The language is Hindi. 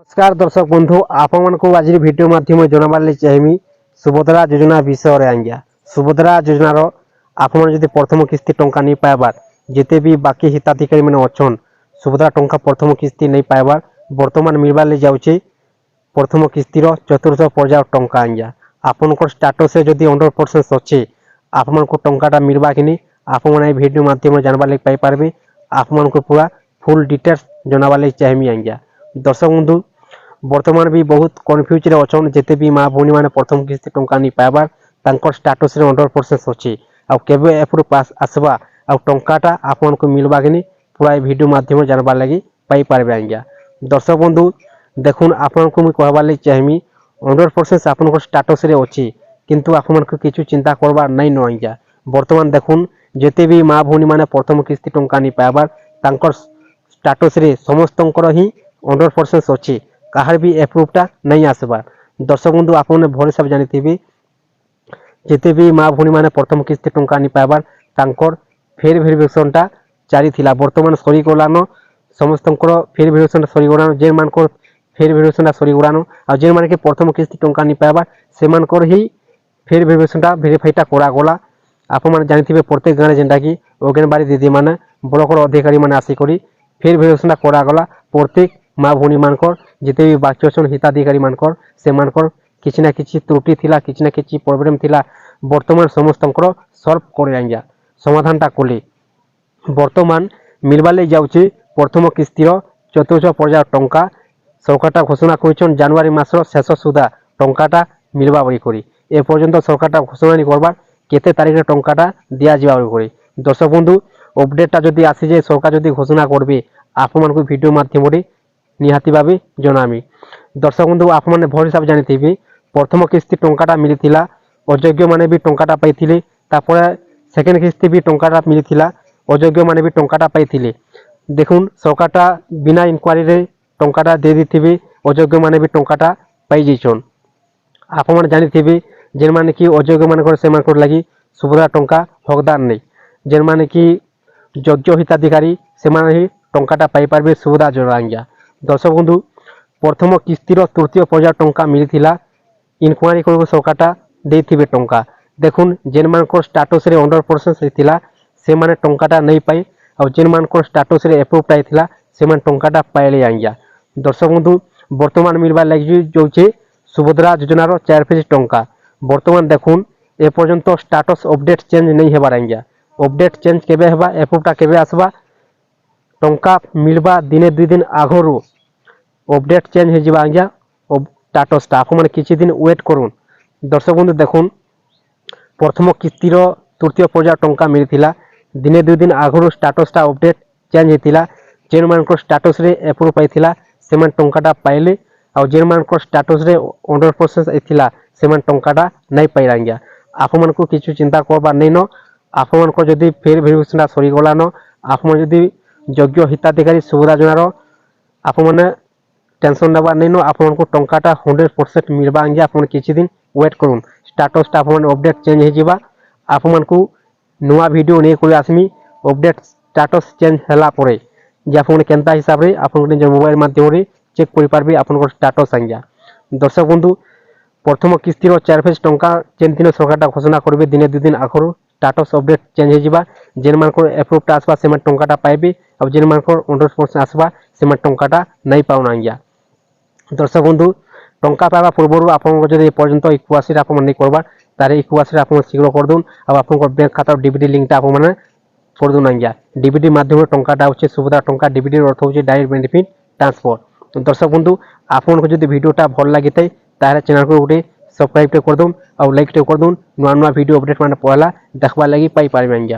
नमस्कार दर्शक बंधु आपण आज भिडियो माध्यम जनाबार चाहमी सुभद्रा योजना विषय आज्ञा सुभद्रा योजनार आपण जब प्रथम किस्ती टंका नहीं पाइबार जिते भी बाकी हिताधिकारी मैंने अच्छन सुभद्रा टंका प्रथम किस्ती नहीं पाइबार बर्तमान मिलबार जाऊँगी प्रथम किस्तीर चतुर्थ पर्याय टंका आज्ञा आपण स्टाटस जदि 100% अच्छे आपण टंका मिलवा कि नहीं आपण भिडियो माध्यम जानबार पाइपारे आपण पूरा फुल डिटेल्स जनाबार चाहमी आज्ञा दर्शक बंधु बर्तमान भी बहुत कन्फ्यूज रे अछन जेते भी माँ भौणी मैंने प्रथम किस्ती टंका नहीं पाइबार तांकर स्टाटस रे 100% अच्छी आउ केबे एप्रूव पास आसबा आउ टंकाटा आपन को मिलबा कि नहीं पूरा वीडियो माध्यम जानबार लगी पाई पारबे आज्ञा दर्शक बंधु देखुन आपन को मुझे कहबार लगी चाहमी 100% आपन स्टाटस रे अच्छी किंतु आपन को किछु चिंता करबार नहीं न आज्ञा बर्तमान देखुन जेते भी माँ भौणी मैंने प्रथम किस्ती टंका नहीं पाइबार तांकर स्टाटस रे समस्तंकर ही 100% अच्छी कहार भी एप्रूवटा नहीं आसबार दर्शक बंधु आपने भल सब जानी जिते भी माँ भौणी मैंने प्रथम किस्ती टंका नहीं पाइबार तांकर फेर भेरिफिकेशनटा जारी थिला बर्तमान सरीगलान समस्त फेर भेरिफिकेशन सरीगलान जे मान फेर भेरिफिकेशनटा सरीगलान आ जे मान के प्रथम किस्ती टंका नहीं पाइबार से मानकर ही फेर भेरिफिकेशनटा भेरिफाईटा करागला आपने जानी प्रत्येक गाँव जेनटा कि अंगनवाड़ी दीदी मैंने ब्लक अधिकारी मैंने आसिक फेर भेरिफिकेशनटा करागला प्रत्येक माँ भौणी मानकर जिते भी बाकी अच्छन हिताधिकारी मानकर से मानकर किसी ना किसी त्रुटि थिला किसी ना किसी प्रॉब्लम थिला बर्तमान समस्त सॉल्व कर आज्ञा समाधानटा कले बर्तमान मिलबार जाऊँगी प्रथम किस्तीर चतुर्थ पर्याय टंका सरकारटा घोषणा कर जनवरी मासर शेष सुधा टंकाटा मिलवा बोली ए पर्यंत सरकारटा घोषणा नहीं करबार केते तारिख टंकाटा दिया जावा बोली दर्शक बंधु अपडेटटा जदि आसी जाए सरकार जदि घोषणा करबे आपण मानक वीडियो माध्यम निहाती भाव जनामी दर्शक बंधु आपने भल हिसाब जानी प्रथम किस्ती टंकाटा मिलता अयोग्य मैंने भी टंकाटा पाई सेकेंड किस्ती भी टंकाटा मिलता अयोग्य मैंने भी टंकाटा पाई देखुन सरकारटा बिना इनक्वारी रे टंकाटा दे दी अयोग्य मैंने भी टंकाटा पाई जाइछन आपने जानी जेन माने कि अयोग्य मान से लगी सुभद्रा टंका हकदार नहीं जेन माने कि योग्य हिताधिकारी से ही टंकाटा पाई पारबे सुभद्रा योजना आज्ञा दर्शक बंधु प्रथम किस्तीर तृतीय पर्याय टंका मिलता इनक्वारी कर सरकारटा देथिबे टंका देखुन जेन मान स्टाटस रे 100% थिला से माने टंकाटा नहीं पाई और जेन मान स्टाटस रे एप्रूव आइथिला से माने टंकाटा पाइले आज्ञा दर्शक बंधु बर्तमान मिलबार लगी जाऊँचे सुभद्रा योजनार 4 फेज टंका बर्तमान देखुन ए पर्यंत स्टाटस अपडेट चेंज नहीं हेबार आज्ञा अपडेट चेंज केबे हेबा एप्रूवटा केबे आसबा टंका मिलवा दिने 2 दिन आगरू अपडेट चेंज हो जावा आज्ञा स्टाटसटा आप किसी दिन वेट करूँ दर्शक बंधु देखुन प्रथम किस्तीर तृतीय पर्याय टंका मिलता दिने 2 दिन आगरू स्टाटसटा अपडेट चेंज होता जेन मान स्टाटस रे एप्रूव पाइथिला से मान टंकाटा पाइले और जेन मान स्टाटस रे 100% थिला से मान टंकाटा नहीं पाइले आज्ञा आप किसी चिंता करबार नहीं न आप जदि फेर भेरिफिकेशनटा सरीगलान आप जदि योग्य हिताधिकारी सुभद्रा योजनार आप टेंशन नबार नहीं न आपको टंकाटा 100% मिलवा आज्ञा आप किसी दिन वेट करूँ स्टाटसटा आप अपडेट चेंज हो जावा आपको नुआ वीडियो नहीं कर आसमी अपडेट स्टाटस चेंज है जे आप केनता हिसाब से आप मोबाइल माध्यम चेक कर पारबे आप स्टाटस आज्ञा दर्शक बंधु प्रथम किस्तीर 4 फेज टंका जेन दिन सरकारटा घोषणा करेंगे दिने 2 दिन आगरू स्टाटस अपडेट चेंज हो जावा जेन मान एप्रूवटा आसवा से टंकाटा पाइबे और जेन मान 100% आसवा से टंकाटा नहीं पाउन आज्ञा दर्शक बंधु टंका पाइबा पूर्व आप पर्यंत इक्वासी आप नहीं करबार तार इक्वासी आप शीघ्र कर दून और आप बैंक खाता डीबीडी लिंकटा आप कर दून आज्ञा डीबीडी माध्यम टंकाटा होचे सुभद्रा टंका डीबीडी अर्थ होचे डायरेक्ट बेनिफिट ट्रांसफर दर्शक बंधु आपको जब वीडियोटा भल लगी थाए तार चैनल को गोटे सब्सक्राइब कर दून और लाइक कर दून नुआ नुआ वीडियो अपडेट मैंने पहला देखबार लगी पाई पारे आज्ञा।